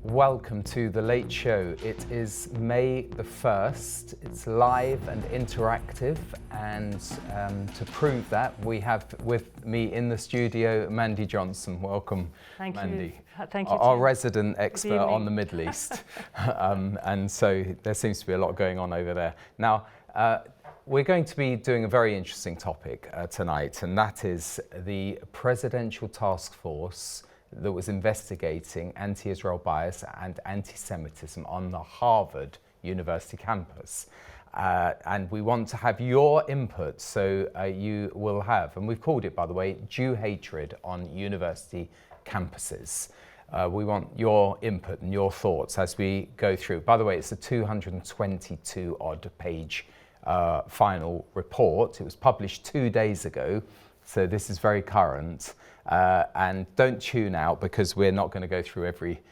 Welcome to The Late Show. It is May the 1st. It's live and interactive, and to prove that, we have with me in the studio Mandy Johnson. Welcome, Thank Mandy. You. Thank you. Our resident expert on the Middle East. And so there seems to be a lot going on over there. Now, we're going to be doing a very interesting topic tonight, and that is the Presidential Task Force that was investigating anti-Israel bias and anti-Semitism on the Harvard University campus. And we want to have your input, so you will have, and we've called it, by the way, Jew hatred on university campuses. We want your input and your thoughts as we go through. By the way, it's a 222 odd page final report. It was published 2 days ago, so this is very current. And don't tune out, because we're not going to go through every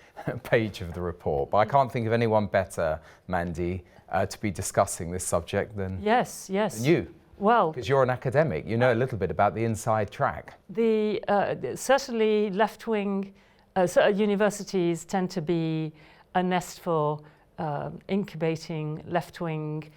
page of the report. But I can't think of anyone better, Mandy, to be discussing this subject than you. Well, because you're an academic, you know a little bit about the inside track. Certainly left-wing universities tend to be a nest for incubating left-wing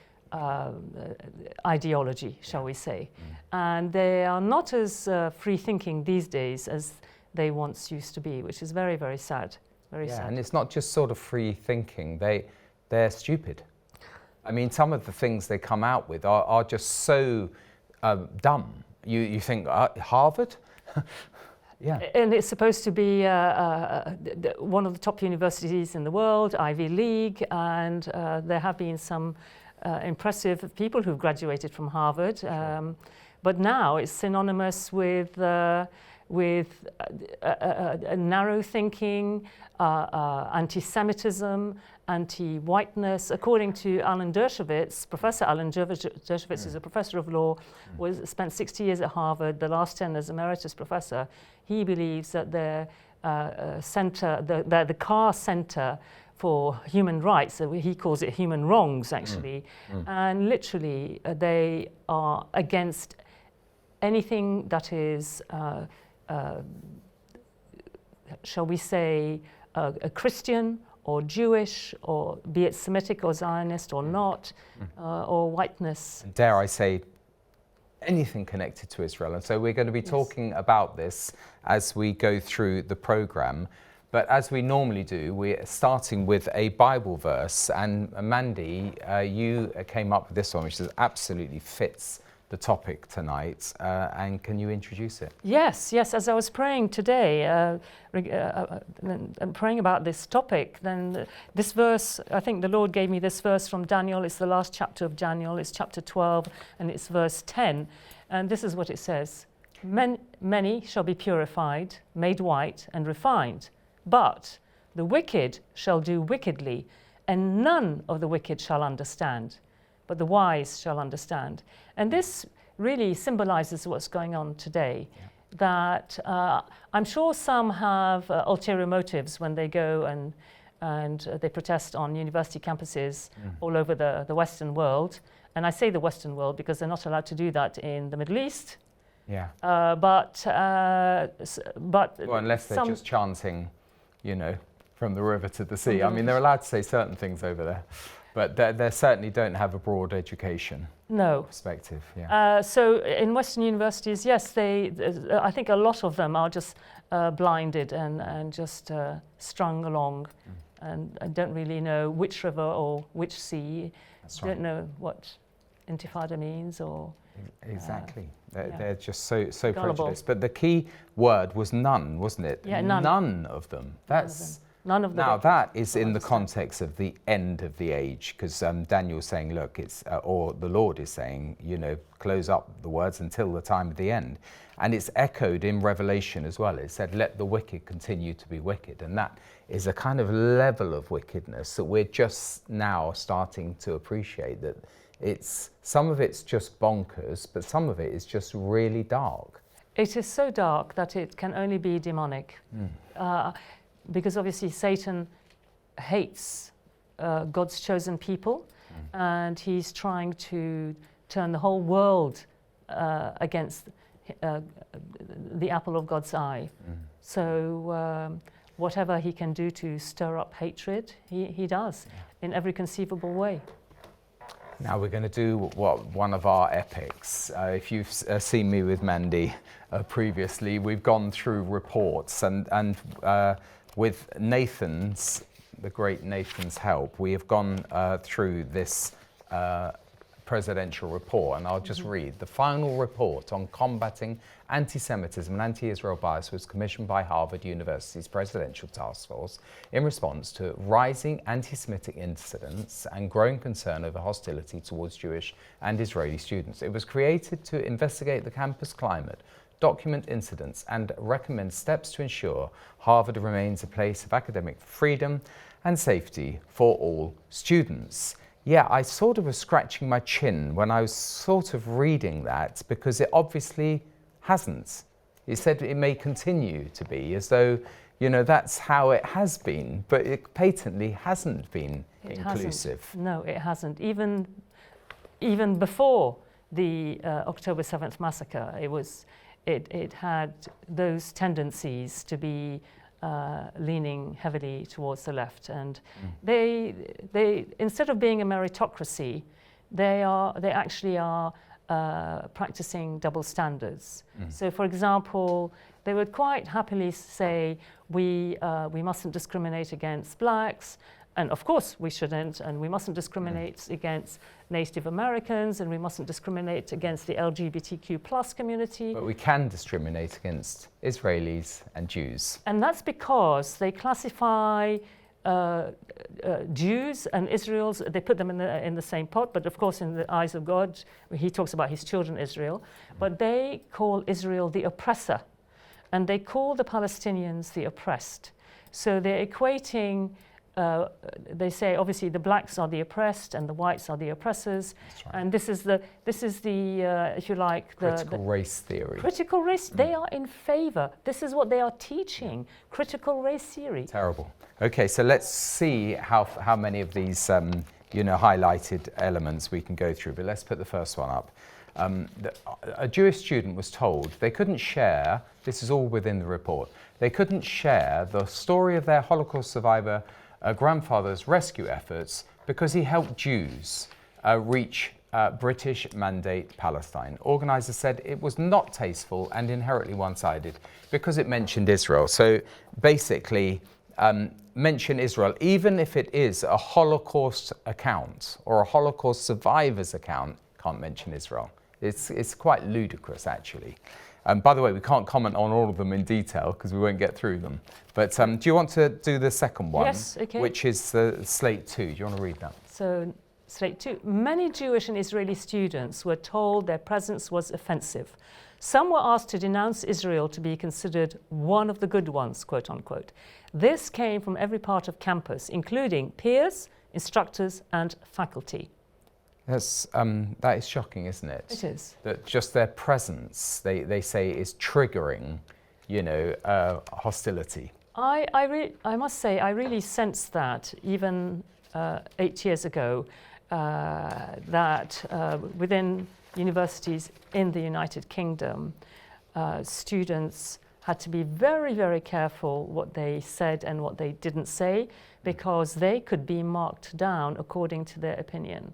ideology, shall we say. And they are not as free-thinking these days as they once used to be, which is very, very sad. Very sad. And it's not just sort of free-thinking, they're stupid. I mean, some of the things they come out with are just so dumb. You think, Harvard? Yeah. And it's supposed to be one of the top universities in the world, Ivy League, and there have been some impressive people who've graduated from Harvard, but now it's synonymous with narrow thinking, anti-Semitism, anti-whiteness. According to Alan Dershowitz, Professor Alan Dershowitz is a professor of law, spent 60 years at Harvard, the last 10 as emeritus professor. He believes that the Carr Center for Human Rights, he calls it human wrongs actually, and literally they are against anything that is, shall we say, a Christian or Jewish, or be it Semitic or Zionist or not, or whiteness. Dare I say, anything connected to Israel. And so we're going to be talking about this as we go through the programme. But as we normally do, we're starting with a Bible verse. And Mandy, you came up with this one, which absolutely fits the topic tonight. And can you introduce it? Yes. As I was praying today, and praying about this topic, then this verse, I think the Lord gave me this verse from Daniel. It's the last chapter of Daniel. It's chapter 12, and it's verse 10. And this is what it says. Many shall be purified, made white, and refined. But the wicked shall do wickedly, and none of the wicked shall understand, but the wise shall understand. And this really symbolizes what's going on today, that I'm sure some have ulterior motives when they go and they protest on university campuses all over the Western world. And I say the Western world because they're not allowed to do that in the Middle East. But unless they're just chanting, you know, from the river to the sea. I mean, they're allowed to say certain things over there, but they certainly don't have a broad education perspective. So in Western universities, yes, I think a lot of them are just blinded and just strung along and don't really know which river or which sea. Don't know what intifada means or... Exactly. They're just so prejudiced. But the key word was none, wasn't it? Yeah, none. None of them. None of them. Now that is in the context of the end of the age, because Daniel's saying, look, it's or the Lord is saying, you know, close up the words until the time of the end, and it's echoed in Revelation as well. It said, "Let the wicked continue to be wicked," and that is a kind of level of wickedness that we're just now starting to appreciate. That some of it's just bonkers, but some of it is just really dark. It is so dark that it can only be demonic. Because obviously Satan hates God's chosen people, and he's trying to turn the whole world against the apple of God's eye. So whatever he can do to stir up hatred, he does in every conceivable way. Now we're going to do one of our epics. If you've seen me with Mandy previously, we've gone through reports, and with the great Nathan's help, we have gone through this presidential report, and I'll just read. The final report on combating anti-Semitism and anti-Israel bias was commissioned by Harvard University's Presidential Task Force in response to rising anti-Semitic incidents and growing concern over hostility towards Jewish and Israeli students. It was created to investigate the campus climate, document incidents, and recommend steps to ensure Harvard remains a place of academic freedom and safety for all students. Yeah, I sort of was scratching my chin when I was sort of reading that, because it obviously hasn't. It said it may continue to be, as though, that's how it has been, but it patently hasn't been inclusive. No, it hasn't. Even before the October 7th massacre, it had those tendencies to be leaning heavily towards the left, and they instead of being a meritocracy, they actually are practicing double standards. So, for example, they would quite happily say we mustn't discriminate against blacks, and of course we shouldn't, and we mustn't discriminate against Native Americans, and we mustn't discriminate against the LGBTQ+ community. But we can discriminate against Israelis and Jews. And that's because they classify Jews and Israel's, they put them in the same pot, but of course in the eyes of God, he talks about his children Israel, but they call Israel the oppressor, and they call the Palestinians the oppressed. So they're equating, they say obviously the blacks are the oppressed and the whites are the oppressors. Right. And this is the if you like, critical race theory. Critical race, they are in favor. This is what they are teaching, critical race theory. Terrible. Okay, so let's see how many of these highlighted elements we can go through, but let's put the first one up. A Jewish student was told they couldn't share, this is all within the report, they couldn't share the story of their Holocaust survivor grandfather's rescue efforts because he helped Jews reach British Mandate Palestine. Organisers said it was not tasteful and inherently one-sided because it mentioned Israel. So basically, mention Israel, even if it is a Holocaust account or a Holocaust survivor's account, can't mention Israel. It's quite ludicrous, actually. By the way, we can't comment on all of them in detail because we won't get through them. But do you want to do the second one? Yes, okay. Which is Slate 2. Do you want to read that? So, Slate 2. Many Jewish and Israeli students were told their presence was offensive. Some were asked to denounce Israel to be considered one of the good ones, quote unquote. This came from every part of campus, including peers, instructors, and faculty. That is shocking, isn't it? It is. That just their presence, they say, is triggering, hostility. I must say, I really sensed that even 8 years ago, that within universities in the United Kingdom, students had to be very, very careful what they said and what they didn't say, because they could be marked down according to their opinion.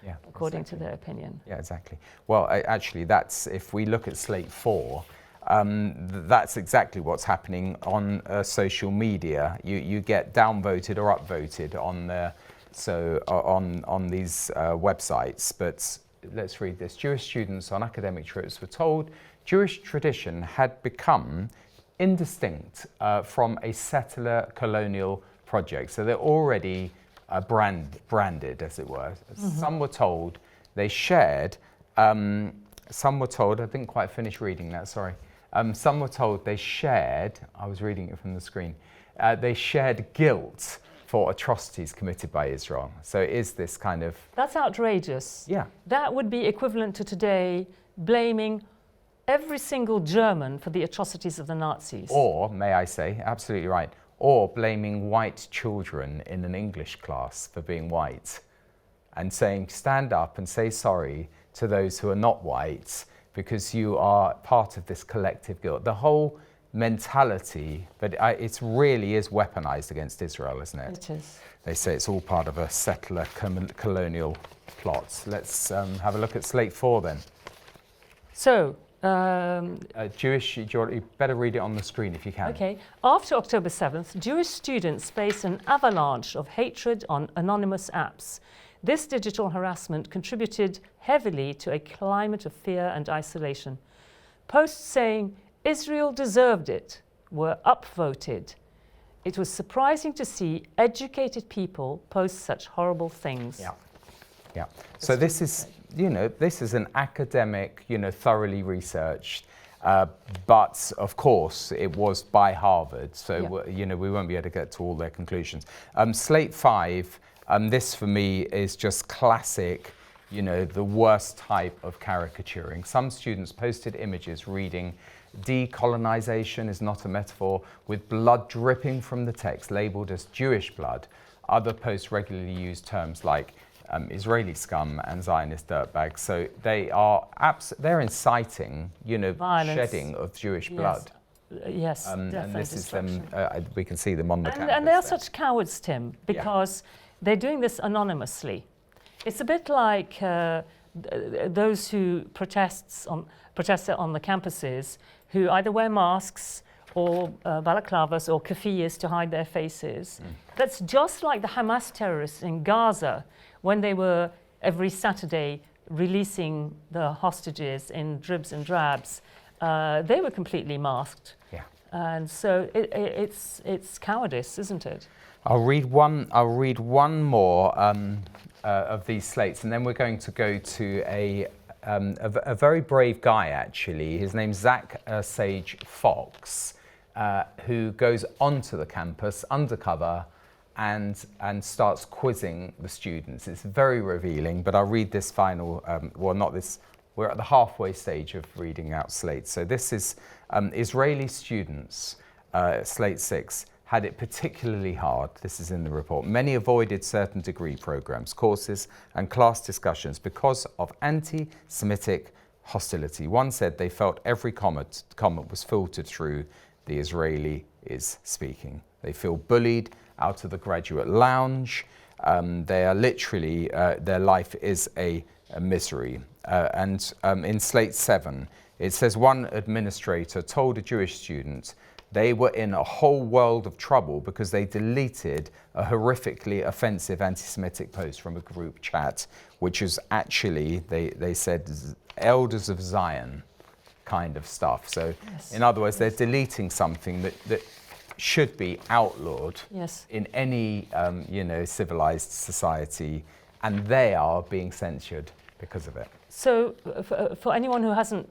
Yeah, according to their opinion. Yeah, exactly. Well, actually, that's, if we look at Slate 4, that's exactly what's happening on social media. You get downvoted or upvoted on these websites. But let's read this. Jewish students on academic trips were told Jewish tradition had become indistinct from a settler colonial project. So they're already branded, as it were. Some were told they shared, some were told, I didn't quite finish reading that, sorry. Some were told they shared, I was reading it from the screen, they shared guilt for atrocities committed by Israel. So it is this kind of... That's outrageous. Yeah. That would be equivalent to today blaming every single German for the atrocities of the Nazis. Or, may I say, absolutely right, or blaming white children in an English class for being white and saying, stand up and say sorry to those who are not white because you are part of this collective guilt. The whole mentality, but it really is weaponized against Israel, isn't it? It is. They say it's all part of a settler colonial plot. Let's have a look at slate 4 then. So, Jewish, you better read it on the screen if you can. okay. After October 7th, Jewish students faced an avalanche of hatred on anonymous apps. This digital harassment contributed heavily to a climate of fear and isolation. Posts saying Israel deserved it were upvoted. It was surprising to see educated people post such horrible things. Yeah. Yeah. So this is, this is an academic, thoroughly researched, but of course it was by Harvard. So, we won't be able to get to all their conclusions. Slate 5, this for me is just classic, the worst type of caricaturing. Some students posted images reading, "Decolonization is not a metaphor," with blood dripping from the text labeled as Jewish blood. Other posts regularly use terms like Israeli scum and Zionist dirtbags. So they're inciting, Violence. shedding of Jewish blood. Yes, And this is them. destruction. We can see them on the canvas. And they are there. such cowards, Tim, because they're doing this anonymously. It's a bit like those who protest on the campuses, who either wear masks or balaclavas or keffiyehs to hide their faces. That's just like the Hamas terrorists in Gaza, when they were every Saturday releasing the hostages in dribs and drabs. They were completely masked. Yeah. And so it's cowardice, isn't it? I'll read one more of these slates, and then we're going to go to a very brave guy, actually. His name's Zack Sage Fox, who goes onto the campus undercover and starts quizzing the students. It's very revealing, but I'll read this final, we're at the halfway stage of reading out slates. So this is Israeli students, slate 6, had it particularly hard. This is in the report. Many avoided certain degree programs, courses, and class discussions because of anti-Semitic hostility. One said they felt every comment was filtered through the Israeli is speaking. They feel bullied out of the graduate lounge. They are literally, their life is a misery. And in slate 7, it says one administrator told a Jewish student they were in a whole world of trouble because they deleted a horrifically offensive anti-Semitic post from a group chat, which is actually, they said, Elders of Zion kind of stuff. So in other words, they're deleting something that should be outlawed in any civilized society, and they are being censured because of it. So for anyone who hasn't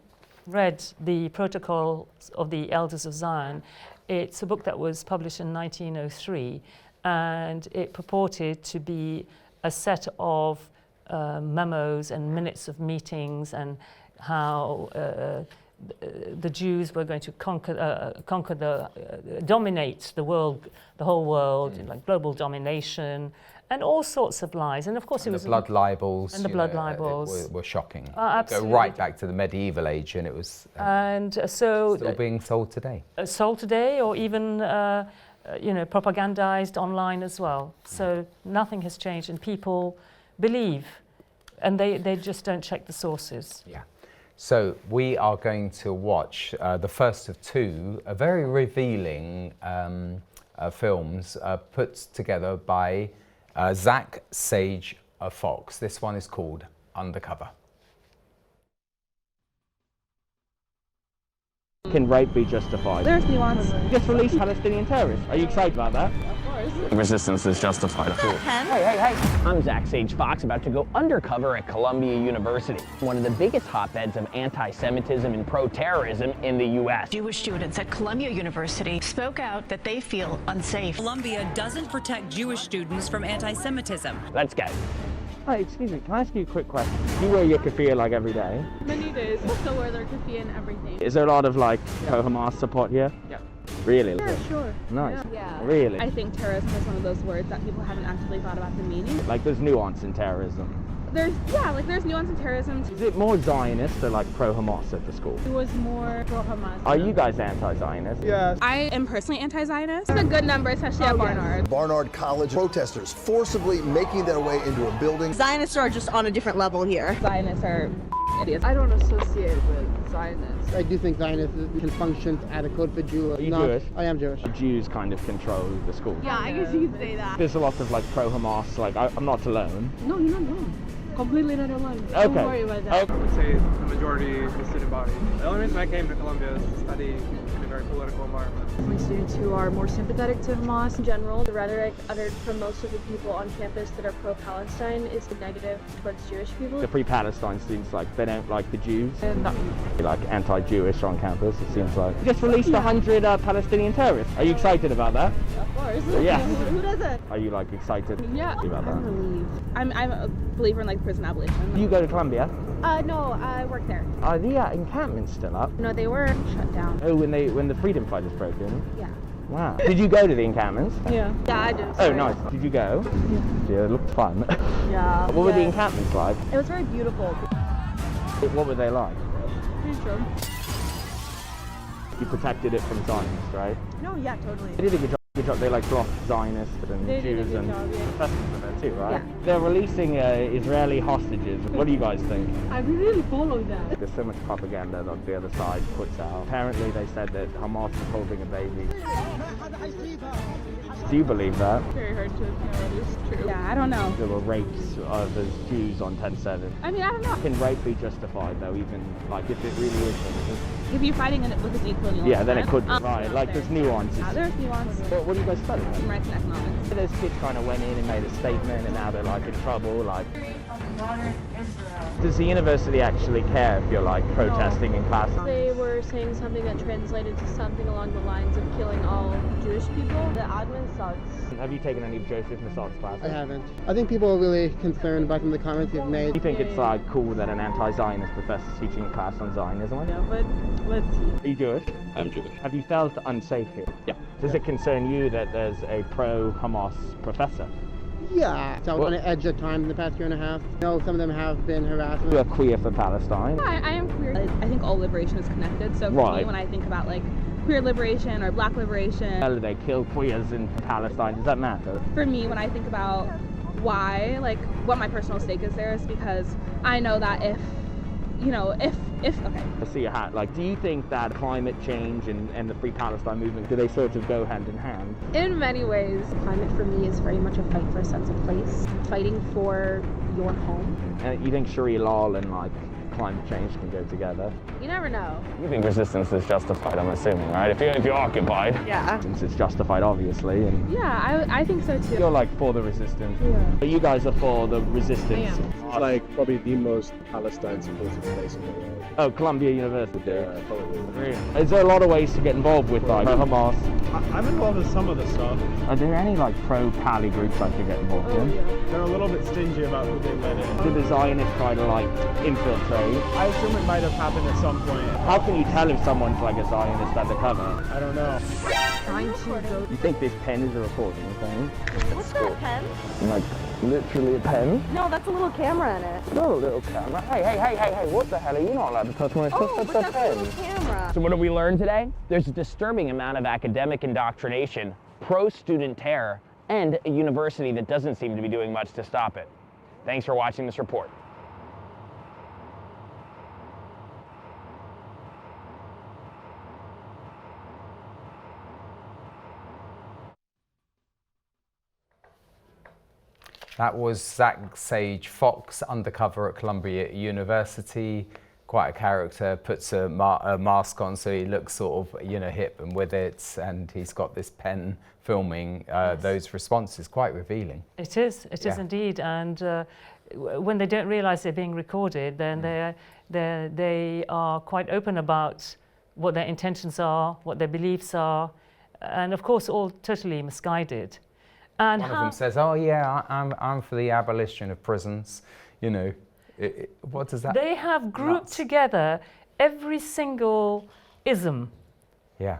read the Protocols of the Elders of Zion, it's a book that was published in 1903, and it purported to be a set of memos and minutes of meetings and how the Jews were going to dominate the world, the whole world, like global domination, and all sorts of lies. And of course, it was the blood libels. And the blood libels were shocking. Absolutely. Go right back to the medieval age, and it was still being sold today. Sold today, or even propagandized online as well. So nothing has changed, and people believe, and they just don't check the sources. Yeah. So we are going to watch the first of two very revealing films put together by Zack Sage Fox. This one is called Undercover. Can rape be justified? There's nuance. Just release Palestinian terrorists. Are you excited about that? Resistance is justified, of course. Hey. I'm Zack Sage Fox, about to go undercover at Columbia University, one of the biggest hotbeds of anti-Semitism and pro-terrorism in the U.S. Jewish students at Columbia University spoke out that they feel unsafe. Columbia doesn't protect Jewish students from anti-Semitism. Let's go. Hi, excuse me, can I ask you a quick question? You wear your keffiyeh like every day? Many days. Still wear their keffiyeh and everything. Is there a lot of pro-Hamas support here? Yeah. Really? Yeah, sure. Nice. Yeah. Really? I think terrorism is one of those words that people haven't actually thought about the meaning. Like there's nuance in terrorism. There's nuance in terrorism. Is it more Zionist or like pro-Hamas at the school? It was more pro-Hamas. Are you guys anti-Zionist? Yes. I am personally anti-Zionist. It's a good number, especially at Barnard. Barnard College protesters forcibly making their way into a building. Zionists are just on a different level here. Zionists are idiots. I don't associate with Zionists. I do think Zionism can function as a code for Jew. Are you Jewish? I am Jewish. The Jews kind of control the school. Yeah, I guess you could say that. There's a lot of like pro-Hamas, like I'm not alone. No, you're not alone. Completely not alone. Okay. Don't worry about that. I would say the majority is the student body. The only reason I came to Columbia is to study in a very political environment. My students who are more sympathetic to Hamas in general, the rhetoric uttered from most of the people on campus that are pro-Palestine is negative towards Jewish people. The pre-Palestine students, like, they don't like the Jews. Not Like anti-Jewish on campus, it seems like. You just released 100 Palestinian terrorists. Are you excited about that? Of course. Yeah. Who doesn't? Are you like excited about that? relieved. I'm a believer in like prison abolition. You go to Columbia? No, I work there. Are the encampments still up? No, they were shut down. Oh, when the freedom fighters broke in? Yeah. Wow. Did you go to the encampments? Yeah. Yeah, I did. Oh, nice. Did you go? Yeah, it looked fun. Yeah. What were the encampments like? It was very beautiful. What were they like? Pretty sure. You protected it from Zionists, right? No, yeah, totally. They did a good job. They like blocked Zionists and They did a Jews good and job, yeah. Protestants in there too, right? Yeah. They're releasing Israeli hostages. What do you guys think? I really follow that. There's so much propaganda that the other side puts out. Apparently they said that Hamas is holding a baby. Do you believe that? Very hard to know what is true. Yeah, I don't know. There were rapes of Jews on 10/7. I mean, I don't know. Can rape be justified though, even like if it really is? If you're fighting in it with a decolonial Yeah, then it could be, movement, right. Like there's nuances. there's nuance. What do you guys study? Human rights and economics. Those kids kind of went in and made a statement and now they're like in trouble. Like, does the university actually care if you're like protesting in class? They were saying something that translated to something along the lines of killing all Jewish people. The admin sucks. Have you taken any of Joseph Massad's classes? I haven't. I think people are really concerned by some of the comments you've made. Do you think it's like cool that an anti-Zionist professor is teaching a class on Zionism? Yeah, but let's see. Are you Jewish? I'm Jewish. Have you felt unsafe here? Yeah. Does it concern you that there's a pro-Hamas professor? Yeah. So I was on the edge at times in the past year and a half. No, some of them have been harassed. You are queer for Palestine. I am queer. I think all liberation is connected. So for Right. me, when I think about like queer liberation or black liberation, Well, they kill queers in Palestine. Does that matter? for me, when I think about why, like what my personal stake is there, is because I know that if okay. I see your hat. Like, do you think that climate change and the Free Palestine movement, do they sort of go hand in hand? In many ways, Climate for me is very much a fight for a sense of place. Fighting for your home. And you think Sharia law and like climate change can go together? You never know. You think resistance is justified, I'm assuming, right? If you're occupied. Yeah. Since it's justified, obviously, and yeah, I think so too. you're like for the resistance. Yeah. But you guys are for the resistance. It's like probably the most Palestine supported place in the world. Oh, Columbia University. Yeah, probably. Really? Is there a lot of ways to get involved with like Hamas? I'm involved with some of the stuff. Are there any like pro-Pali groups I could get involved in? They're a little bit stingy about who they let in. Did the Zionists try to like infiltrate? I assume it might have happened at some point. How can you tell if someone's like a Zionist undercover? I don't know. Trying to go. You think this pen is a recording thing? What's that pen? Like, literally a pen? No, that's a little camera in it. Not a little camera. Hey, what the hell? Are you not allowed to touch my stuff? Oh, but that's a little camera. So what have we learned today? There's a disturbing amount of academic indoctrination, pro-student terror, and a university that doesn't seem to be doing much to stop it. Thanks for watching this report. That was Zack Sage Fox, undercover at Columbia University. Quite a character, puts a mask on so he looks sort of, hip and with it, and he's got this pen filming those responses. Quite revealing. It is indeed, and when they don't realise they're being recorded, then they are quite open about what their intentions are, what their beliefs are, and of course all totally misguided. And one of them says, "Oh yeah, I'm for the abolition of prisons." What does that? They have grouped together every single ism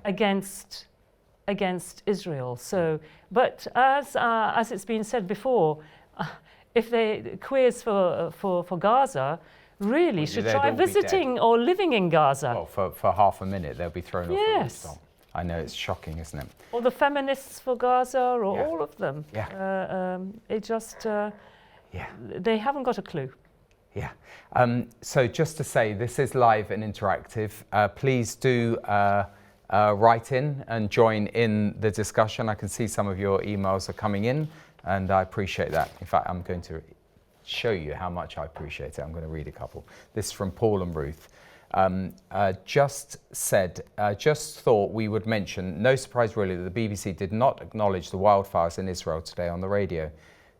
against Israel. So, but as it's been said before, if they queers for Gaza really should try visiting or living in Gaza. Well, for half a minute they'll be thrown off the rooftop. I know, it's shocking, isn't it? Or the feminists for Gaza, or all of them. It just, they haven't got a clue. Yeah. So just to say, this is live and interactive. Please do write in and join in the discussion. I can see some of your emails are coming in, and I appreciate that. In fact, I'm going to show you how much I appreciate it. I'm going to read a couple. This is from Paul and Ruth. Just thought we would mention, no surprise really, that the BBC did not acknowledge the wildfires in Israel today on the radio.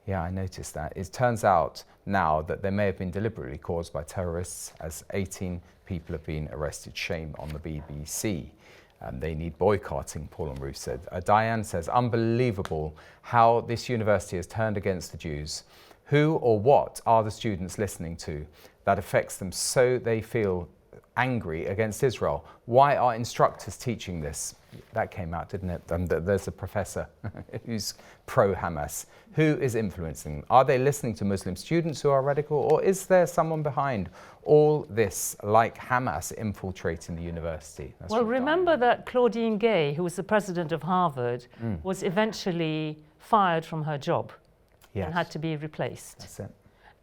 Yeah, I noticed that. It turns out now that they may have been deliberately caused by terrorists, as 18 people have been arrested. Shame on the BBC. They need boycotting, Paul and Ruth said. Diane says, unbelievable how this university has turned against the Jews. Who or what are the students listening to that affects them so they feel angry against Israel? Why are instructors teaching this? That came out, didn't it? There's a professor who's pro-Hamas. Who is influencing them? Are they listening to Muslim students who are radical, or is there someone behind all this, like Hamas infiltrating the university? That's well, remember that Claudine Gay, who was the president of Harvard, was eventually fired from her job and had to be replaced. That's it.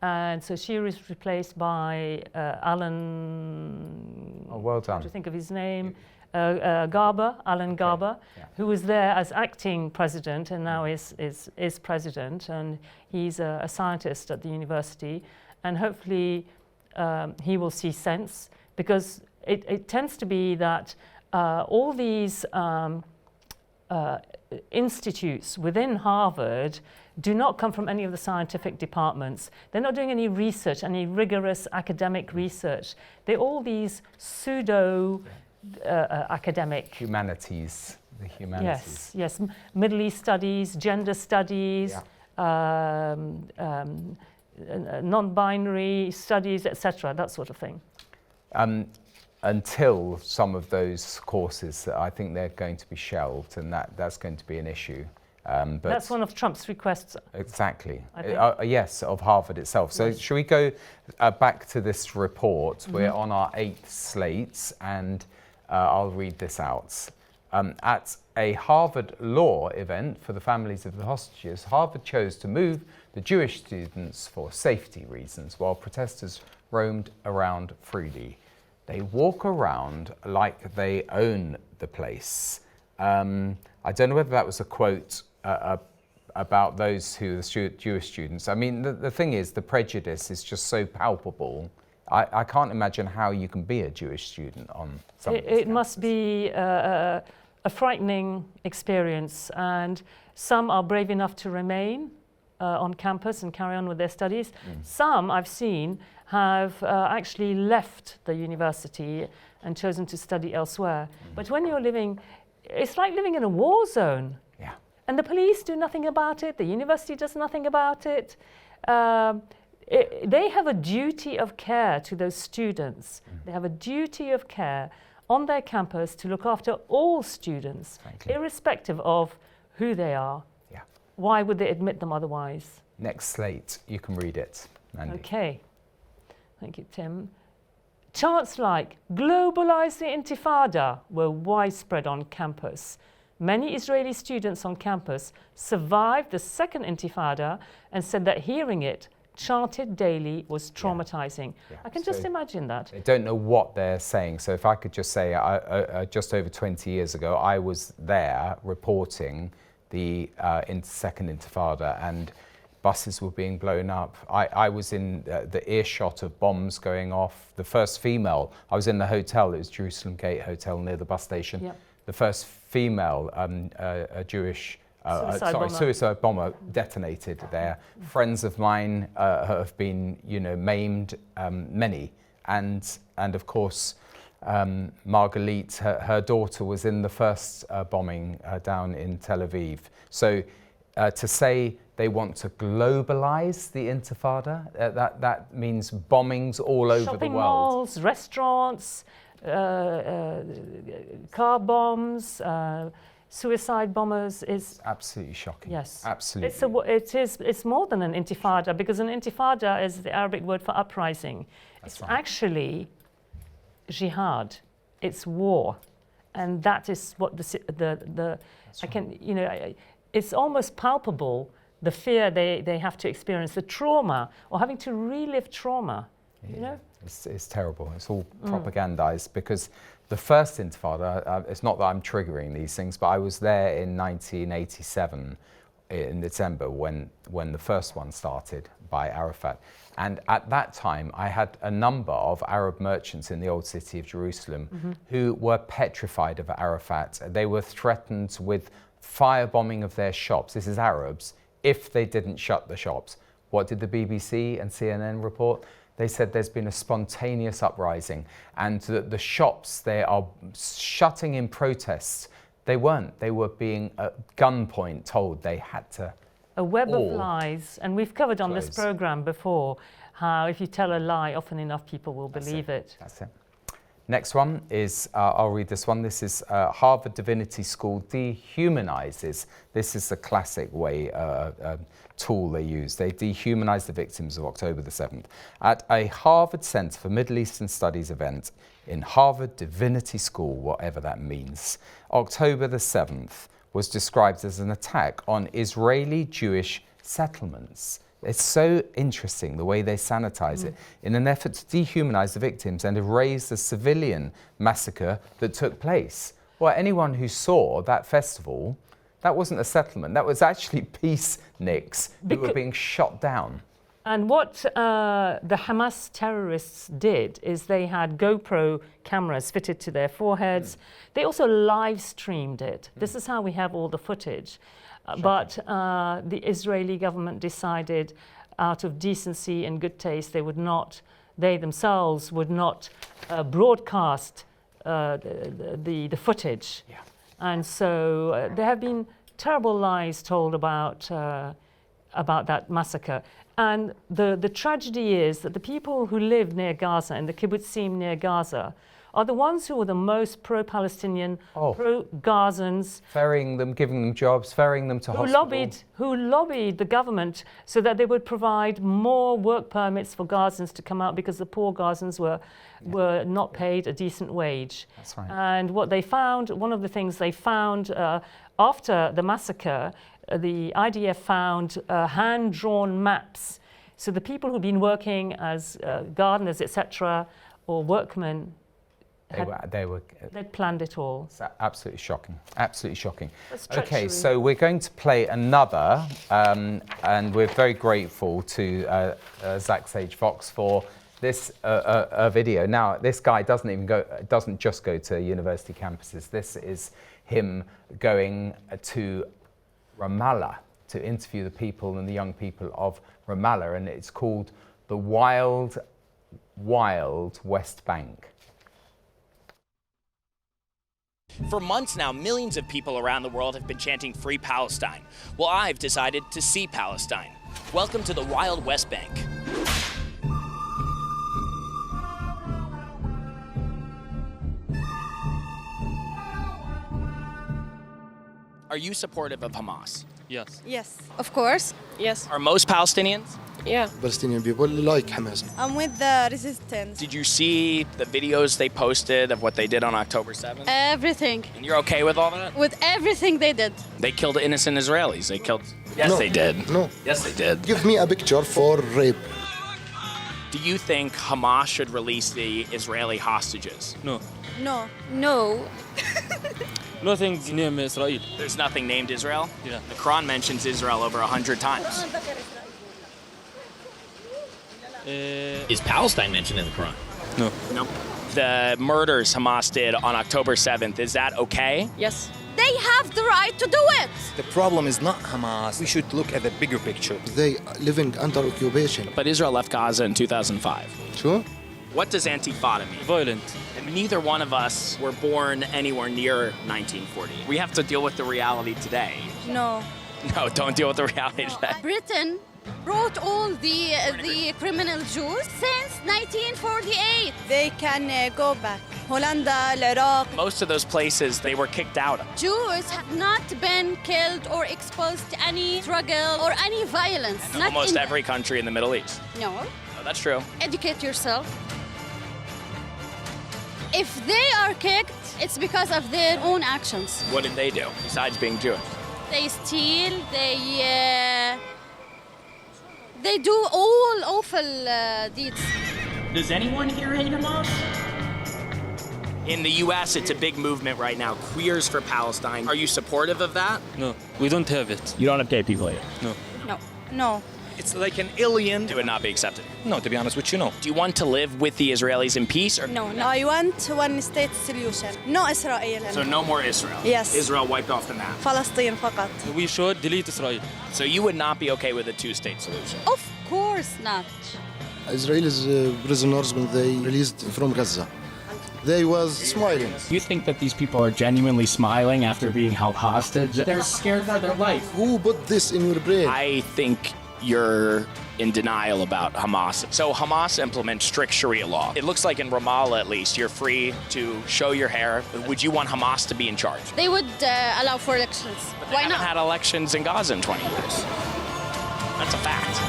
And so she was replaced by Alan. Oh, well done. To think of his name, Garber, Alan Garber, who was there as acting president and now is president, and he's a scientist at the university, and hopefully he will see sense, because it tends to be that all these institutes within Harvard do not come from any of the scientific departments. They're not doing any research, any rigorous academic research. They're all these pseudo academic. Humanities, the humanities. Yes, Middle East studies, gender studies, non-binary studies, etc., that sort of thing. Until some of those courses, I think they're going to be shelved, and that's going to be an issue. But that's one of Trump's requests. Exactly. Yes, of Harvard itself. So should we go back to this report? We're on our 8th slate, and I'll read this out. At a Harvard law event for the families of the hostages, Harvard chose to move the Jewish students for safety reasons, while protesters roamed around freely. They walk around like they own the place. I don't know whether that was a quote about those who are Jewish students. I mean, the thing is, the prejudice is just so palpable. I can't imagine how you can be a Jewish student on some of these It must be a frightening experience, and some are brave enough to remain on campus and carry on with their studies. Some, I've seen, have actually left the university and chosen to study elsewhere. But when you're living, it's like living in a war zone. Yeah. And the police do nothing about it, the university does nothing about it. They have a duty of care to those students. They have a duty of care on their campus to look after all students, irrespective of who they are. Yeah. Why would they admit them otherwise? Next slate, you can read it, Mandy. Okay. Thank you, Tim. Chants like "globalize the Intifada" were widespread on campus. Many Israeli students on campus survived the second Intifada and said that hearing it chanted daily was traumatizing. I can just imagine that. They don't know what they're saying. So if I could just say, just over 20 years ago, I was there reporting the second Intifada, and buses were being blown up. I was in the earshot of bombs going off. The first female, I was in the hotel, it was Jerusalem Gate Hotel near the bus station. Yep. The first female Jewish suicide bomber detonated there. Friends of mine have been, maimed, many. And of course, Margalit, her daughter, was in the first bombing down in Tel Aviv. So to say they want to globalize the Intifada, that means bombings all over the world. Shopping malls, restaurants, car bombs, suicide bombers is absolutely shocking. Yes, absolutely. It's more than an intifada, because an intifada is the Arabic word for uprising. That's it's right. actually jihad. It's war, and that is what I can, you know, it's almost palpable, the fear they have to experience, the trauma, or having to relive trauma. Yeah. You know, it's terrible. It's all propagandized, because the first intifada, it's not that I'm triggering these things, but I was there in 1987 in December when the first one started by Arafat. And at that time, I had a number of Arab merchants in the old city of Jerusalem who were petrified of Arafat. They were threatened with firebombing of their shops. This is Arabs, if they didn't shut the shops. What did the BBC and CNN report? They said there's been a spontaneous uprising, and the shops, they are shutting in protests. They weren't. They were being at gunpoint told they had to. A web of lies, and we've covered on this program before how if you tell a lie often enough, people will believe it. That's it. Next one is, I'll read this one. This is Harvard Divinity School dehumanizes. This is the classic way, tool they use. They dehumanize the victims of October the 7th. At a Harvard Center for Middle Eastern Studies event in Harvard Divinity School, whatever that means, October the 7th was described as an attack on Israeli Jewish settlements. It's so interesting the way they sanitize it in an effort to dehumanize the victims and erase the civilian massacre that took place. Well, anyone who saw that festival, that wasn't a settlement, that was actually peaceniks who were being shot down. And what the Hamas terrorists did is they had GoPro cameras fitted to their foreheads. They also live streamed it. This is how we have all the footage. But the Israeli government decided, out of decency and good taste, they themselves would not broadcast the footage. Yeah. And so there have been terrible lies told about that massacre. And the tragedy is that the people who live near Gaza, in the kibbutzim near Gaza, are the ones who are the most pro-Palestinian, pro-Gazans. Ferrying them, giving them jobs, ferrying them to hospital. Who lobbied the government so that they would provide more work permits for Gazans to come out, because the poor Gazans were not paid a decent wage. That's right. And what they found, one of the things they found after the massacre, the IDF found hand-drawn maps. So the people who'd been working as gardeners, etc., or workmen, they'd planned it all. It's absolutely shocking. Absolutely shocking. Okay, so we're going to play another, and we're very grateful to Zack Sage Fox for this video. Now, this guy doesn't just go to university campuses. This is him going to Ramallah to interview the people and the young people of Ramallah, and it's called the Wild, Wild West Bank. For months now, millions of people around the world have been chanting Free Palestine. Well, I've decided to see Palestine. Welcome to the Wild West Bank. Are you supportive of Hamas? Yes. Yes. Of course. Yes. Are most Palestinians? Yeah. Palestinian people like Hamas. I'm with the resistance. Did you see the videos they posted of what they did on October 7th? Everything. And you're okay with all that? With everything they did. They killed innocent Israelis. They killed... Yes, No. they did. No. Yes, they did. Give me a picture for rape. Do you think Hamas should release the Israeli hostages? No. No. No. Nothing named Israel. There's nothing named Israel? Yeah. The Quran mentions Israel over 100 times. Is Palestine mentioned in the Quran? No. No. The murders Hamas did on October 7th, is that okay? Yes. They have the right to do it. The problem is not Hamas. We should look at the bigger picture. They living under occupation. But Israel left Gaza in 2005. Sure. What does Intifada mean? Violent. And neither one of us were born anywhere near 1940. We have to deal with the reality today. No. No, don't deal with the reality today. Britain brought all the criminal Jews since 1948. They can go back. Holanda, Iraq. Most of those places they were kicked out of. Jews have not been killed or exposed to any struggle or any violence. In almost every country in the Middle East. No. Oh, that's true. Educate yourself. If they are kicked, it's because of their own actions. What did they do besides being Jewish? They steal, they do all awful deeds. Does anyone here hate Hamas? In the U.S., it's a big movement right now, Queers for Palestine. Are you supportive of that? No, we don't have it. You don't have gay people here? No. No. No. It's like an alien. It would not be accepted. No, to be honest with you, no. Do you want to live with the Israelis in peace? Or? No. I want one state solution. No Israel. So no more Israel? Yes. Israel wiped off the map? Palestine فقط. We should delete Israel. So you would not be okay with a two-state solution? Of course not. Israelis prisoners when they released from Gaza. They was smiling. You think that these people are genuinely smiling after being held hostage? They're scared for their life. Who put this in your brain? I think you're in denial about Hamas. So Hamas implements strict Sharia law. It looks like in Ramallah, at least, you're free to show your hair. Would you want Hamas to be in charge? They would allow for elections. But they haven't had elections in Gaza in 20 years. That's a fact.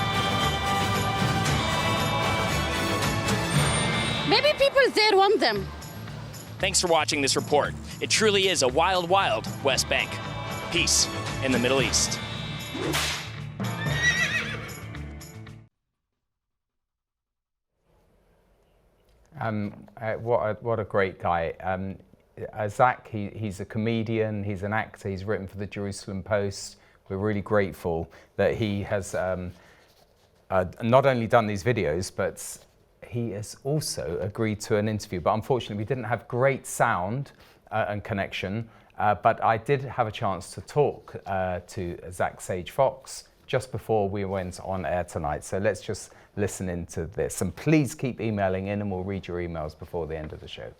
Maybe people there want them. Thanks for watching this report. It truly is a wild, wild West Bank. Peace in the Middle East. What a great guy. Zack, he's a comedian, he's an actor, he's written for the Jerusalem Post. We're really grateful that he has not only done these videos, but he has also agreed to an interview. But unfortunately, we didn't have great sound and connection, but I did have a chance to talk to Zack Sage Fox just before we went on air tonight. So let's just listen into this. And please keep emailing in and we'll read your emails before the end of the show.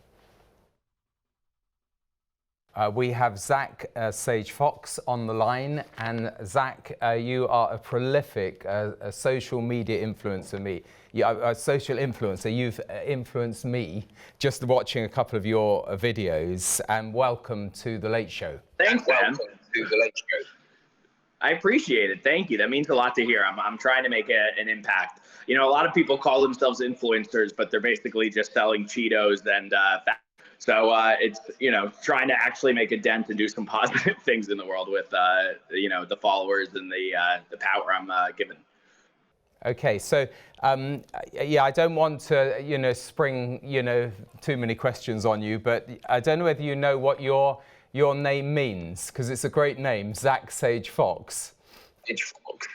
We have Zack Sage Fox on the line. And Zack, you are a prolific social media influencer. A social influencer. You've influenced me just watching a couple of your videos. And welcome to The Late Show. Thanks, man. Welcome to The Late Show. I appreciate it. Thank you. That means a lot to hear. I'm trying to make an impact. You know, a lot of people call themselves influencers, but they're basically just selling Cheetos and so it's, you know, trying to actually make a dent and do some positive things in the world with, you know, the followers and the power I'm given. Okay, so yeah, I don't want to, you know, spring, you know, too many questions on you, but I don't know whether you know what your name means, because it's a great name, Zack Sage Fox. Sage Fox.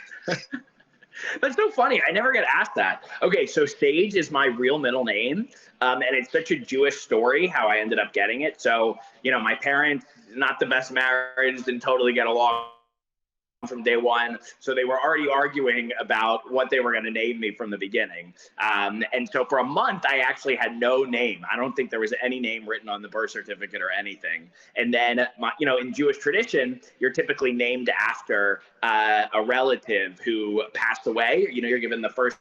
That's so funny. I never get asked that. Okay, so Sage is my real middle name, and it's such a Jewish story how I ended up getting it. So, you know, my parents, not the best marriage, didn't totally get along from day one. So they were already arguing about what they were going to name me from the beginning. And so for a month, I actually had no name. I don't think there was any name written on the birth certificate or anything. And then, you know, in Jewish tradition, you're typically named after a relative who passed away. You know, you're given the first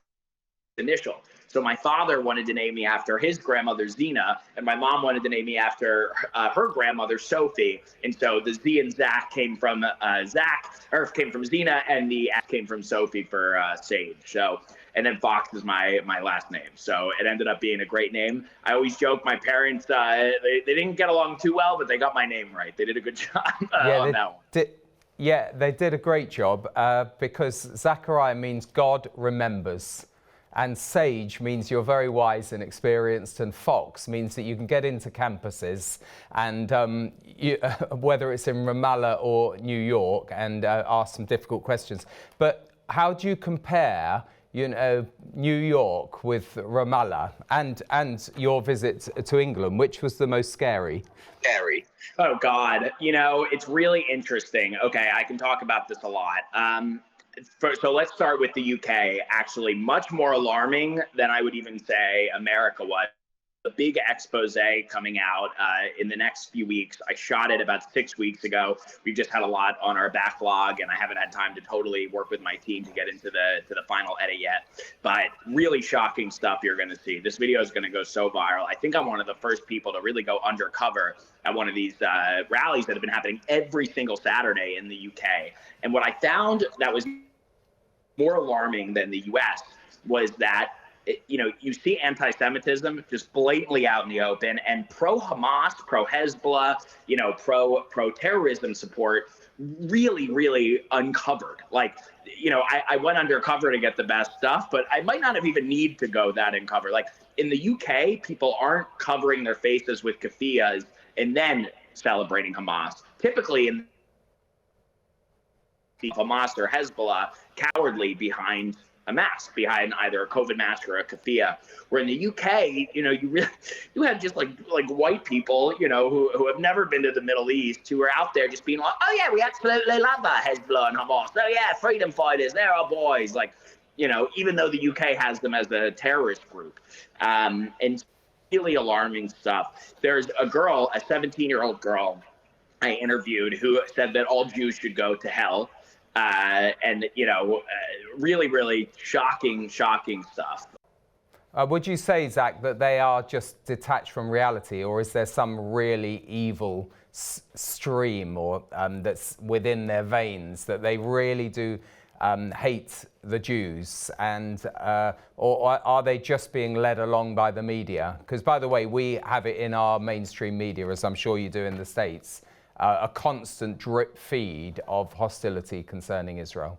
initial. So my father wanted to name me after his grandmother, Zena, and my mom wanted to name me after her grandmother, Sophie. And so the Z and Zach came from Zena, and the S came from Sophie for Sage. So, and then Fox is my last name. So it ended up being a great name. I always joke my parents, they didn't get along too well, but they got my name right. They did a good job on that one. Yeah, they did a great job because Zachariah means God remembers. And Sage means you're very wise and experienced, and Fox means that you can get into campuses, and whether it's in Ramallah or New York, and ask some difficult questions. But how do you compare, you know, New York with Ramallah, and your visit to England? Which was the most scary? Scary. Oh God, you know, it's really interesting. Okay, I can talk about this a lot. So let's start with the UK. Actually, much more alarming than I would even say America was. a big expose coming out in the next few weeks. I shot it about 6 weeks ago. We've just had a lot on our backlog, and I haven't had time to totally work with my team to get into the final edit yet. But really shocking stuff you're going to see. This video is going to go so viral. I think I'm one of the first people to really go undercover at one of these rallies that have been happening every single Saturday in the UK. And what I found that was more alarming than the US was that you see anti-Semitism just blatantly out in the open, and pro-Hamas, pro-Hezbollah, pro-terrorism support really, really uncovered. Like, I went undercover to get the best stuff, but I might not have even need to go that uncover. Like in the UK, people aren't covering their faces with keffiyehs and then celebrating Hamas. Typically in Hamas or Hezbollah, cowardly behind a mask, behind either a COVID mask or a keffiyeh. Where in the UK, you have just like white people, who have never been to the Middle East, who are out there just being like, oh yeah, we absolutely love that Hezbollah and Hamas. Oh yeah, freedom fighters, they're our boys. Like, even though the UK has them as a terrorist group, and really alarming stuff. There's a girl, a 17-year-old girl, I interviewed who said that all Jews should go to hell. Really, really shocking stuff. Would you say, Zack, that they are just detached from reality, or is there some really evil stream or that's within their veins that they really do hate the Jews, and or are they just being led along by the media? Because, by the way, we have it in our mainstream media, as I'm sure you do in the States. A constant drip feed of hostility concerning Israel.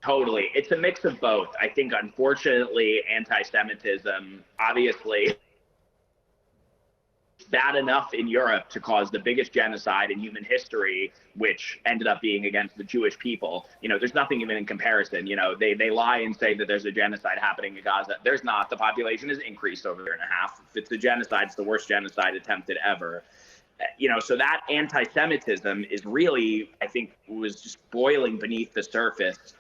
Totally. It's a mix of both. I think, unfortunately, anti-Semitism, obviously, is bad enough in Europe to cause the biggest genocide in human history, which ended up being against the Jewish people. There's nothing even in comparison. They lie and say that there's a genocide happening in Gaza. There's not. The population has increased over a year and a half. If it's a genocide, it's the worst genocide attempted ever. So that anti-Semitism is really, I think, was just boiling beneath the surface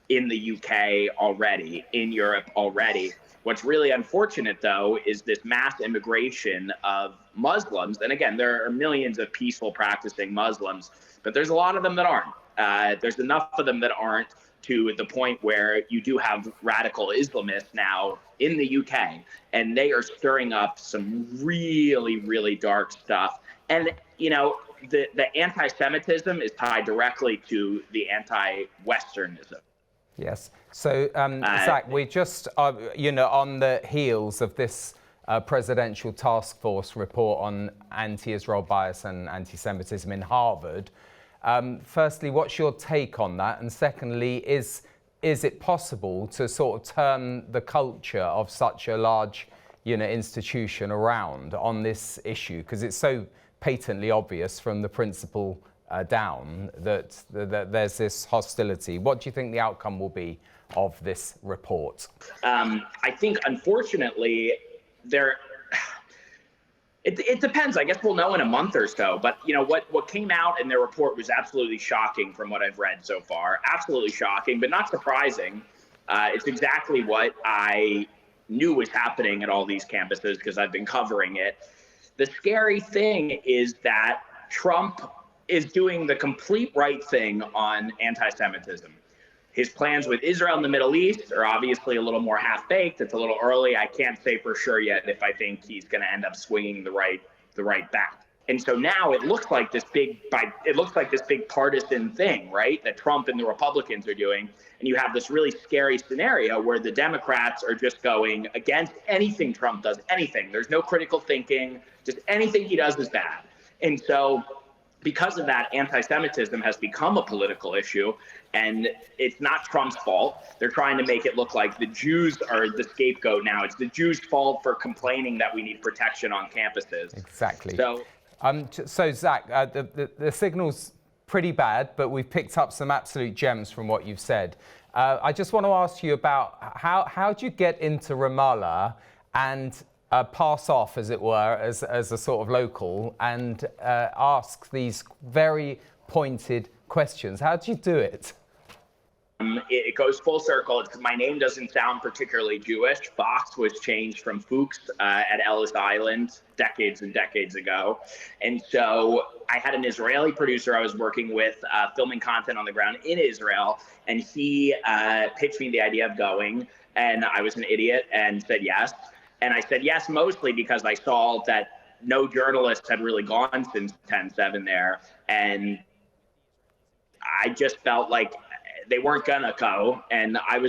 in the UK already, in Europe already. What's really unfortunate, though, is this mass immigration of Muslims. And again, there are millions of peaceful practicing Muslims, but there's a lot of them that aren't. There's enough of them that aren't, to the point where you do have radical Islamists now in the UK, and they are stirring up some really, really dark stuff. And, the anti-Semitism is tied directly to the anti-Westernism. Yes. So, Zack, we just, on the heels of this presidential task force report on anti-Israel bias and anti-Semitism in Harvard, firstly, what's your take on that? And secondly, is it possible to sort of turn the culture of such a large, institution around on this issue? Because it's so patently obvious from the principal down that there's this hostility. What do you think the outcome will be of this report? I think, unfortunately, it depends. I guess we'll know in a month or so. But what came out in their report was absolutely shocking from what I've read so far. Absolutely shocking, but not surprising. It's exactly what I knew was happening at all these campuses because I've been covering it. The scary thing is that Trump is doing the complete right thing on anti-Semitism. His plans with Israel and the Middle East are obviously a little more half-baked. It's a little early. I can't say for sure yet if I think he's going to end up swinging the right bat. And so now it looks like this big partisan thing, right, that Trump and the Republicans are doing. And you have this really scary scenario where the Democrats are just going against anything Trump does, anything. There's no critical thinking. Just anything he does is bad. And so because of that, anti-Semitism has become a political issue, and it's not Trump's fault. They're trying to make it look like the Jews are the scapegoat now. It's the Jews' fault for complaining that we need protection on campuses. Exactly. So Zack, the signal's pretty bad, but we've picked up some absolute gems from what you've said. I just want to ask you about how do you get into Ramallah and pass off, as it were, as a sort of local and ask these very pointed questions? How do you do it? it goes full circle. My name doesn't sound particularly Jewish. Fox was changed from Fuchs at Ellis Island decades and decades ago. And so I had an Israeli producer I was working with, filming content on the ground in Israel. And he pitched me the idea of going. And I was an idiot and said yes. And I said yes mostly because I saw that no journalists had really gone since 10/7 there. And I just felt like they weren't gonna go, and I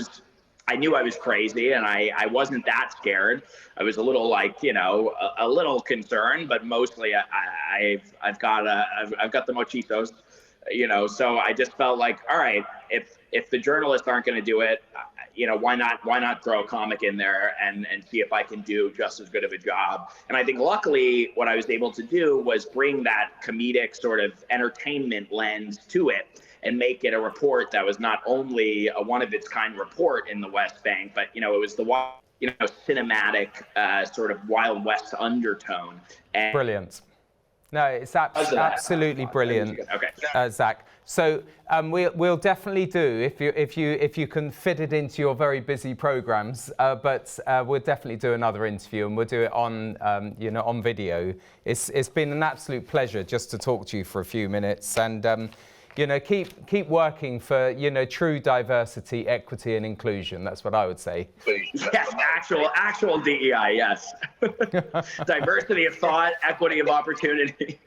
knew I was crazy, and I wasn't that scared. I was a little like, a little concerned, but mostly I've got the mochitos, so I just felt like, all right, if the journalists aren't gonna do it, why not throw a comic in there and see if I can do just as good of a job. And I think luckily what I was able to do was bring that comedic sort of entertainment lens to it and make it a report that was not only a one-of-its-kind report in the West Bank, but it was the cinematic sort of Wild West undertone. And brilliant. No, it's absolutely brilliant, okay. Zach. So we'll definitely do if you can fit it into your very busy programs. But we'll definitely do another interview, and we'll do it on on video. It's been an absolute pleasure just to talk to you for a few minutes, and keep working for true diversity, equity, and inclusion. That's what I would say. Yes, actual DEI. Yes, diversity of thought, equity of opportunity,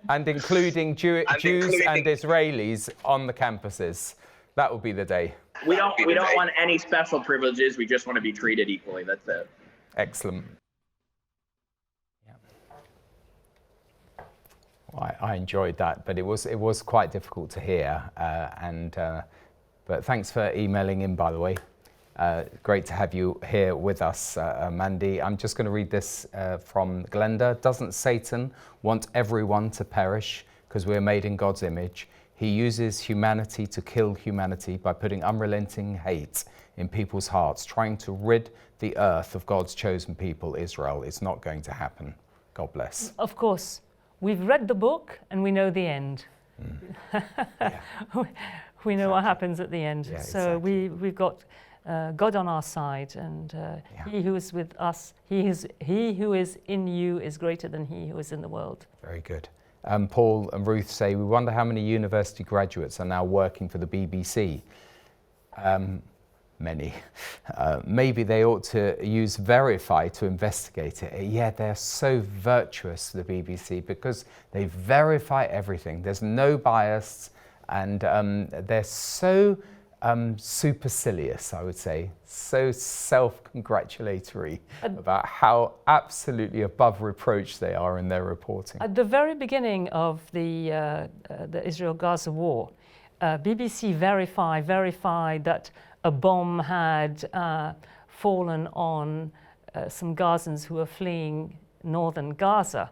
and including Jews and Israelis on the campuses. That will be the day. We don't want any special privileges. We just want to be treated equally. That's it. Excellent. I enjoyed that, but it was quite difficult to hear. But thanks for emailing in, by the way. Great to have you here with us, Mandy. I'm just going to read this from Glenda. Doesn't Satan want everyone to perish because we're made in God's image? He uses humanity to kill humanity by putting unrelenting hate in people's hearts, trying to rid the earth of God's chosen people, Israel. It's not going to happen. God bless. Of course. We've read the book and we know the end. We know what happens at the end. Yeah, so exactly. we've got God on our side, and He who is with us, he who is in you is greater than he who is in the world. Very good. Paul and Ruth say, we wonder how many university graduates are now working for the BBC. Many. Maybe they ought to use Verify to investigate it. Yeah, they're so virtuous, the BBC, because they verify everything. There's no bias, and they're so supercilious, I would say, so self-congratulatory about how absolutely above reproach they are in their reporting. At the very beginning of the Israel-Gaza war, BBC verified that a bomb had fallen on some Gazans who were fleeing northern Gaza.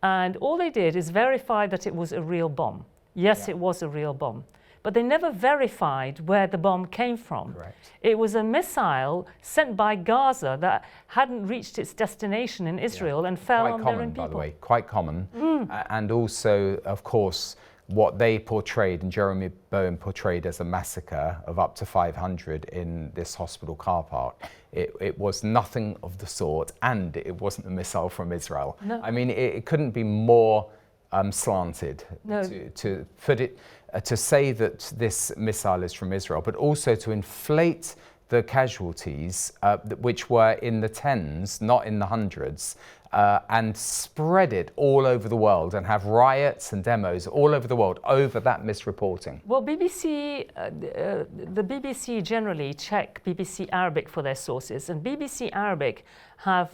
And all they did is verify that it was a real bomb. Yes, it was a real bomb. But they never verified where the bomb came from. Correct. It was a missile sent by Gaza that hadn't reached its destination in Israel and fell on their own people. By the way, quite common. And also, of course, what they portrayed, and Jeremy Bowen portrayed as a massacre of up to 500 in this hospital car park, it was nothing of the sort, and it wasn't a missile from Israel. No. I mean, it couldn't be more slanted to put it, to say that this missile is from Israel, but also to inflate the casualties, which were in the tens, not in the hundreds, and spread it all over the world and have riots and demos all over the world over that misreporting. Well, BBC, the BBC generally check BBC Arabic for their sources, and BBC Arabic have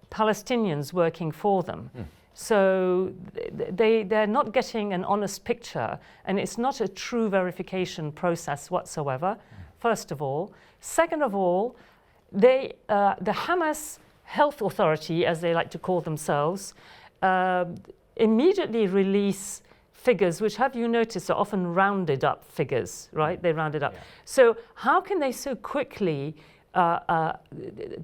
Palestinians working for them. So they're not getting an honest picture, and it's not a true verification process whatsoever, first of all. Second of all, the Hamas Health Authority, as they like to call themselves, immediately release figures, which, have you noticed, are often rounded up figures, right? They round it up. So how can they so quickly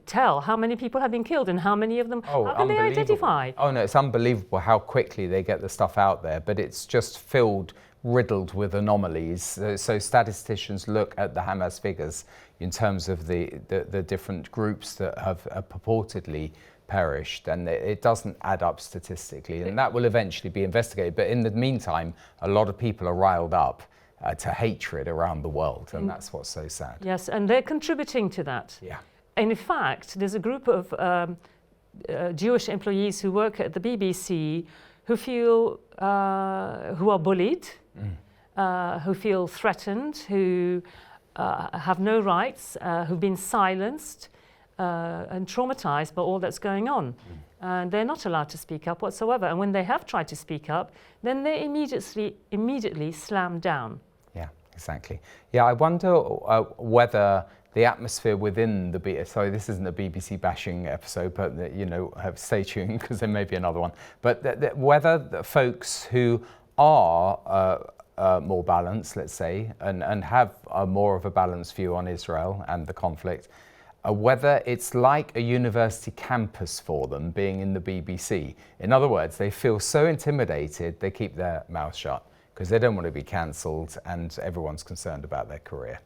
tell how many people have been killed and how many of them, how can they identify? Oh no, it's unbelievable how quickly they get the stuff out there, but it's just filled riddled with anomalies. So statisticians look at the Hamas figures in terms of the different groups that have purportedly perished, and it doesn't add up statistically, and that will eventually be investigated. But in the meantime, a lot of people are riled up to hatred around the world, and that's what's so sad. Yes, and they're contributing to that. Yeah. And in fact, there's a group of Jewish employees who work at the BBC who feel, who are bullied, who feel threatened, who have no rights, who've been silenced and traumatized by all that's going on. And they're not allowed to speak up whatsoever. And when they have tried to speak up, then they're immediately slammed down. Yeah, exactly. Yeah, I wonder whether the atmosphere within the sorry, this isn't a BBC bashing episode, but you know, stay tuned because there may be another one. But whether the folks who are more balanced, let's say, and have more of a balanced view on Israel and the conflict, whether it's like a university campus for them being in the BBC. In other words, they feel so intimidated they keep their mouth shut because they don't want to be cancelled and everyone's concerned about their career.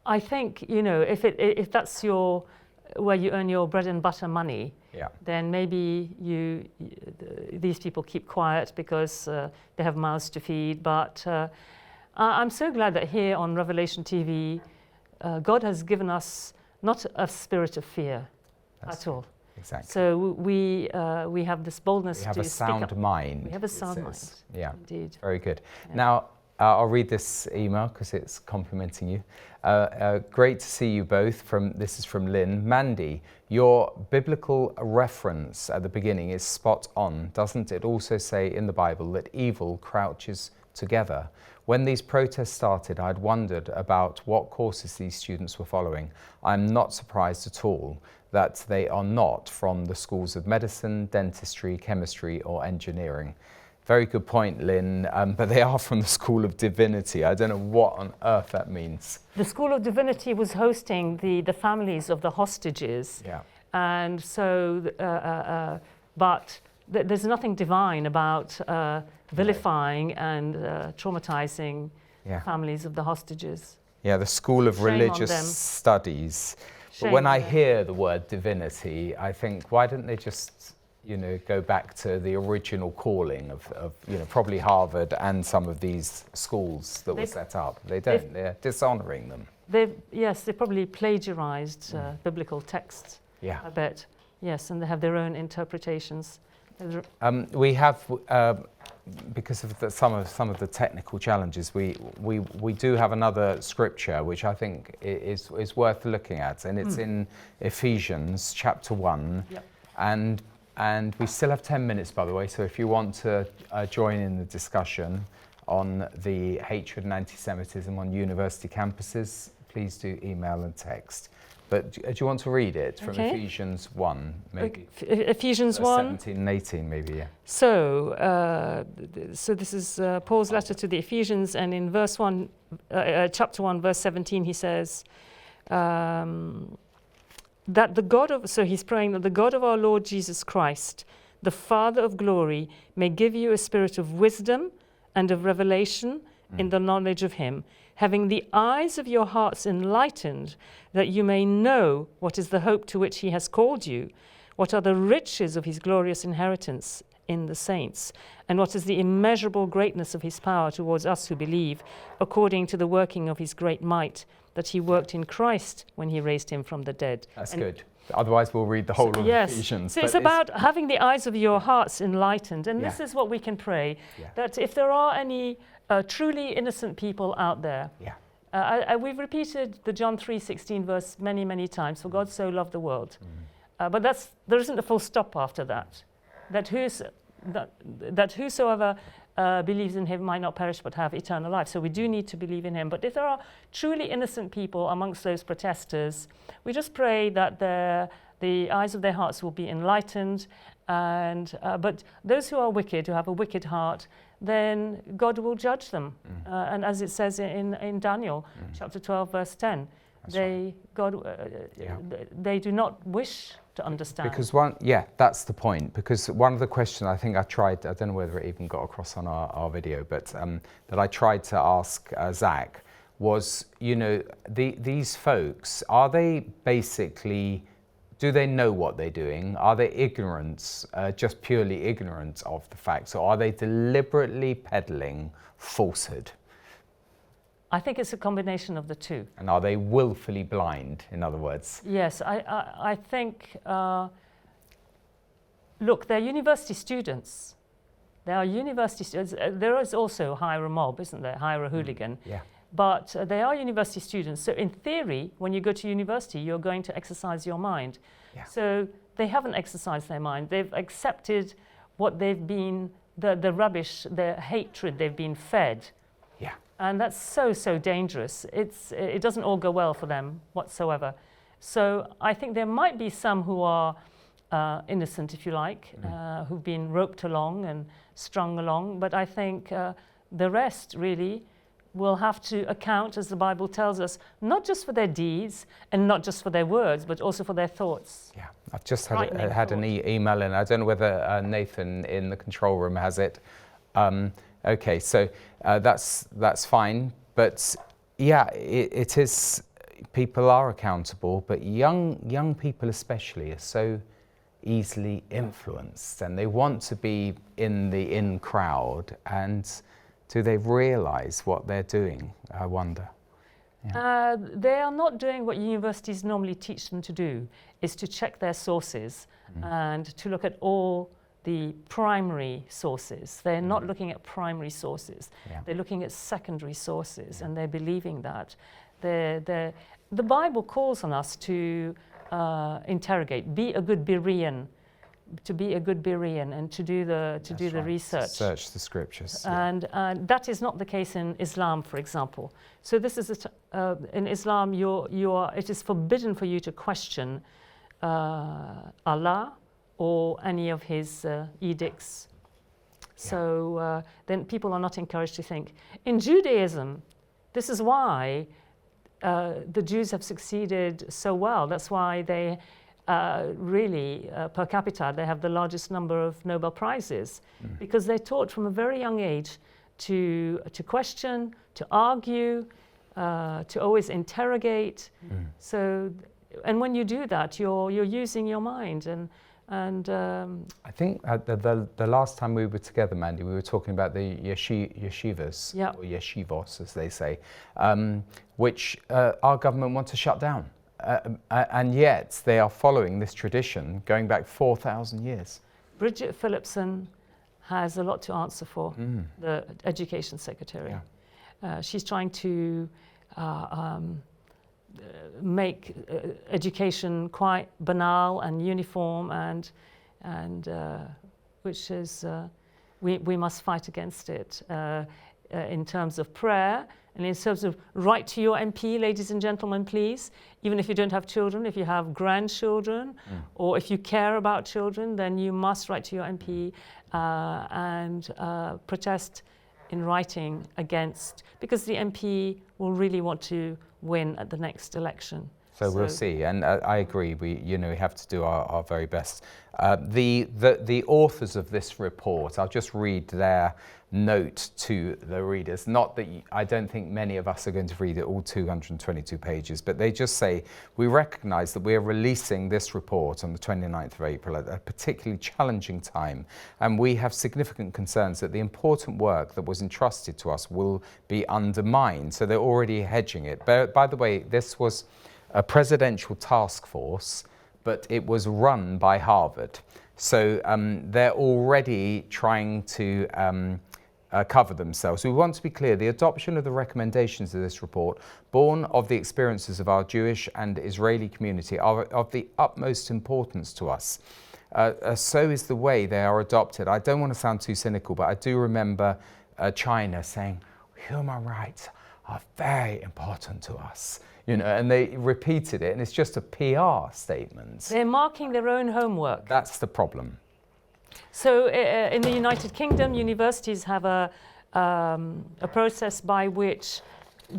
I think, you know, if that's where you earn your bread and butter money, then maybe these people keep quiet because they have mouths to feed. But I'm so glad that here on Revelation TV, God has given us not a spirit of fear at all. Exactly. So we have this boldness to speak up. We have a sound mind. We have a sound mind. Yeah, indeed. Very good. Yeah. Now, I'll read this email because it's complimenting you. Great to see you both. This is from Lynn. Mandy, your biblical reference at the beginning is spot on. Doesn't it also say in the Bible that evil crouches together? When these protests started, I'd wondered about what courses these students were following. I'm not surprised at all that they are not from the schools of medicine, dentistry, chemistry, or engineering. Very good point, Lynn, but they are from the School of Divinity. I don't know what on earth that means. The School of Divinity was hosting the families of the hostages. Yeah. And so, but there's nothing divine about vilifying and traumatizing families of the hostages. Yeah, the School of Religious Studies. But when I hear the word divinity, I think, why didn't they just, you know, go back to the original calling of you know, probably Harvard and some of these schools that were set up? They don't. They're dishonoring them. They probably plagiarized biblical texts. Yeah. I bet. Yes, and they have their own interpretations. We have, because of some of the technical challenges, we do have another scripture which I think is worth looking at, and it's in Ephesians chapter 1, and we still have 10 minutes, by the way. So if you want to join in the discussion on the hatred and anti-Semitism on university campuses, please do email and text. But do you want to read it from Ephesians 1, maybe? Ephesians 1? 17 and 18, maybe, yeah. So, so this is Paul's letter to the Ephesians, and in verse 1, chapter 1, verse 17, he says, that the God of, so he's praying that the God of our Lord Jesus Christ, the Father of glory, may give you a spirit of wisdom and of revelation in the knowledge of him, having the eyes of your hearts enlightened, that you may know what is the hope to which he has called you, what are the riches of his glorious inheritance in the saints, and what is the immeasurable greatness of his power towards us who believe, according to the working of his great might, that he worked in Christ when he raised him from the dead. That's good. Otherwise, we'll read the whole of Ephesians. So it's about having the eyes of your hearts enlightened, and this is what we can pray, that if there are any truly innocent people out there. We've repeated the John 3:16 verse many, many times, for God so loved the world. But there isn't a full stop after that. That whosoever believes in him might not perish but have eternal life. So we do need to believe in him. But if there are truly innocent people amongst those protesters, we just pray that the eyes of their hearts will be enlightened. And but those who are wicked, who have a wicked heart, then God will judge them. And as it says in Daniel chapter 12, verse 10, they do not wish to understand. Because that's the point. Because one of the questions I think I don't know whether it even got across on our video, but that I tried to ask Zack was, these folks, are they basically, do they know what they're doing? Are they ignorant, just purely ignorant of the facts, or are they deliberately peddling falsehood? I think it's a combination of the two. And are they willfully blind, in other words? Yes, I think, look, they're university students. They are university students. There is also hire a mob, isn't there? Hire a hooligan. Yeah. But they are university students. So in theory, when you go to university, you're going to exercise your mind. Yeah. So they haven't exercised their mind. They've accepted what they've been, the rubbish, the hatred they've been fed. Yeah. And that's so dangerous. It doesn't all go well for them whatsoever. So I think there might be some who are innocent, if you like, who've been roped along and strung along. But I think the rest really will have to account, as the Bible tells us, not just for their deeds and not just for their words, but also for their thoughts. Yeah, I've just had an email in. I don't know whether Nathan in the control room has it. Okay, so that's fine. But yeah, it is, people are accountable, but young people especially are so easily influenced, and they want to be in the in crowd, and do they realize what they're doing, I wonder? Yeah. They are not doing what universities normally teach them to do, is to check their sources and to look at all the primary sources. They're not looking at primary sources. Yeah. They're looking at secondary sources, and they're believing that. The Bible calls on us to interrogate, be a good Berean, to be a good Berean and to do the research. Search the scriptures. And that is not the case in Islam, for example. So this is in Islam, it is forbidden for you to question Allah or any of his edicts. So then people are not encouraged to think. In Judaism, this is why the Jews have succeeded so well. That's why they really, per capita, they have the largest number of Nobel Prizes, because they're taught from a very young age to question, to argue, to always interrogate. So, and when you do that, you're using your mind. And I think the last time we were together, Mandy, we were talking about the yeshivas, or yeshivos, as they say, which our government wants to shut down. And yet they are following this tradition going back 4,000 years. Bridget Phillipson has a lot to answer for, the Education Secretary. Yeah. She's trying to make education quite banal and uniform, and which is, we must fight against it in terms of prayer. And in terms of write to your MP, ladies and gentlemen, please, even if you don't have children, if you have grandchildren, or if you care about children, then you must write to your MP and protest in writing against, because the MP will really want to win at the next election. So we'll see, and I agree. We have to do our very best. The authors of this report, I'll just read their note to the readers. Not that I don't think many of us are going to read it all 222 pages, but they just say, we recognise that we are releasing this report on the 29th of April at a particularly challenging time, and we have significant concerns that the important work that was entrusted to us will be undermined. So they're already hedging it. But by the way, this was a presidential task force, but it was run by Harvard. So they're already trying to cover themselves. We want to be clear, the adoption of the recommendations of this report, born of the experiences of our Jewish and Israeli community, are of the utmost importance to us. So is the way they are adopted. I don't want to sound too cynical, but I do remember China saying, human rights are very important to us. And they repeated it, and it's just a PR statement. They're marking their own homework. That's the problem. So in the United Kingdom, universities have a process by which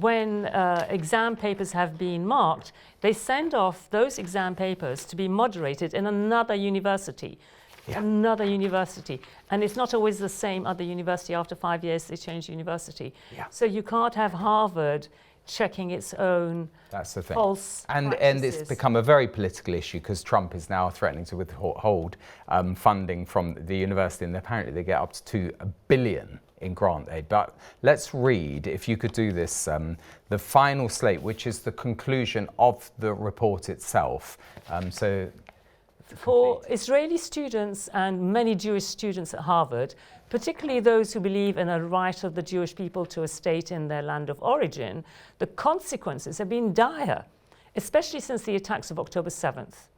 when exam papers have been marked, they send off those exam papers to be moderated in another university. Another university. And it's not always the same other university. After 5 years, they change university. So you can't have Harvard checking its own false and practices. it's become a very political issue because Trump is now threatening to withhold funding from the university, and apparently they get up to $2 billion in grant aid. But let's read, if you could do this, the final slate, which is the conclusion of the report itself. For Israeli students and many Jewish students at Harvard, particularly those who believe in a right of the Jewish people to a state in their land of origin, the consequences have been dire, especially since the attacks of October 7th.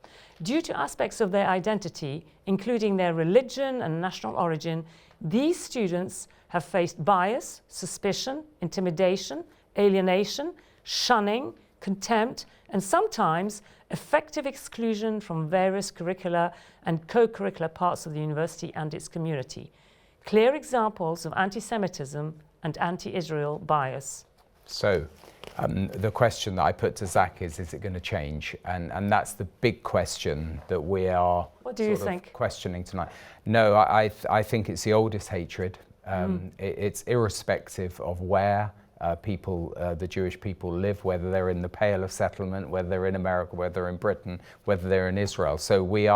Due to aspects of their identity, including their religion and national origin, these students have faced bias, suspicion, intimidation, alienation, shunning, contempt, and sometimes effective exclusion from various curricula and co-curricular parts of the university and its community. Clear examples of anti-Semitism and anti-Israel bias. So the question that I put to Zack is it going to change? And that's the big question that we are questioning tonight. No, I think it's the oldest hatred. It's irrespective of where the Jewish people live, whether they're in the Pale of Settlement, whether they're in America, whether they're in Britain, whether they're in Israel. So we're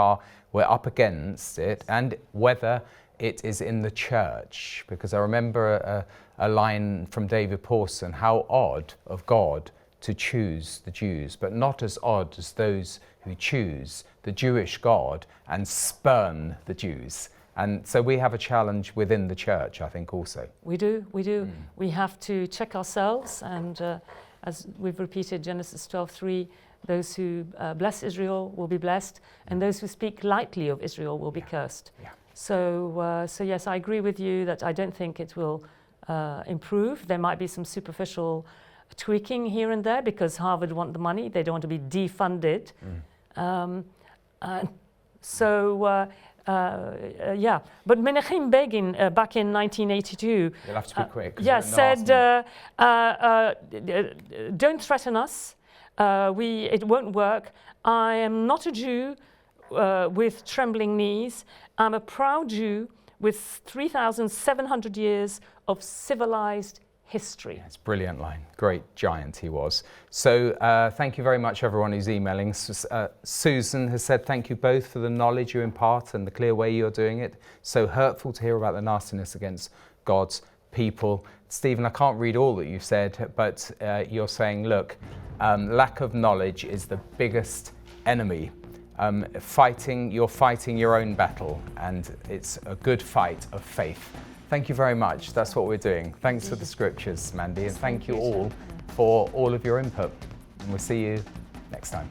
up against it, and whether it is in the church, because I remember a line from David Pawson, how odd of God to choose the Jews, but not as odd as those who choose the Jewish God and spurn the Jews. And so we have a challenge within the church, I think, also. We do. We have to check ourselves, and as we've repeated, Genesis 12:3, those who bless Israel will be blessed, and those who speak lightly of Israel will be cursed. So yes, I agree with you that I don't think it will improve. There might be some superficial tweaking here and there because Harvard want the money. They don't want to be defunded. But Menachem Begin back in 1982 You'll have to be quick, said, don't threaten us, it won't work. I am not a Jew with trembling knees. I'm a proud Jew with 3,700 years of civilized history. It's a brilliant line. Great giant he was. So thank you very much, everyone who's emailing. Susan has said thank you both for the knowledge you impart and the clear way you're doing it. So hurtful to hear about the nastiness against God's people. Stephen, I can't read all that you've said, but you're saying, look, lack of knowledge is the biggest enemy. You're fighting your own battle, and it's a good fight of faith. Thank you very much. That's what we're doing. Thanks for the scriptures, Mandy, and thank you all for all of your input. And we'll see you next time.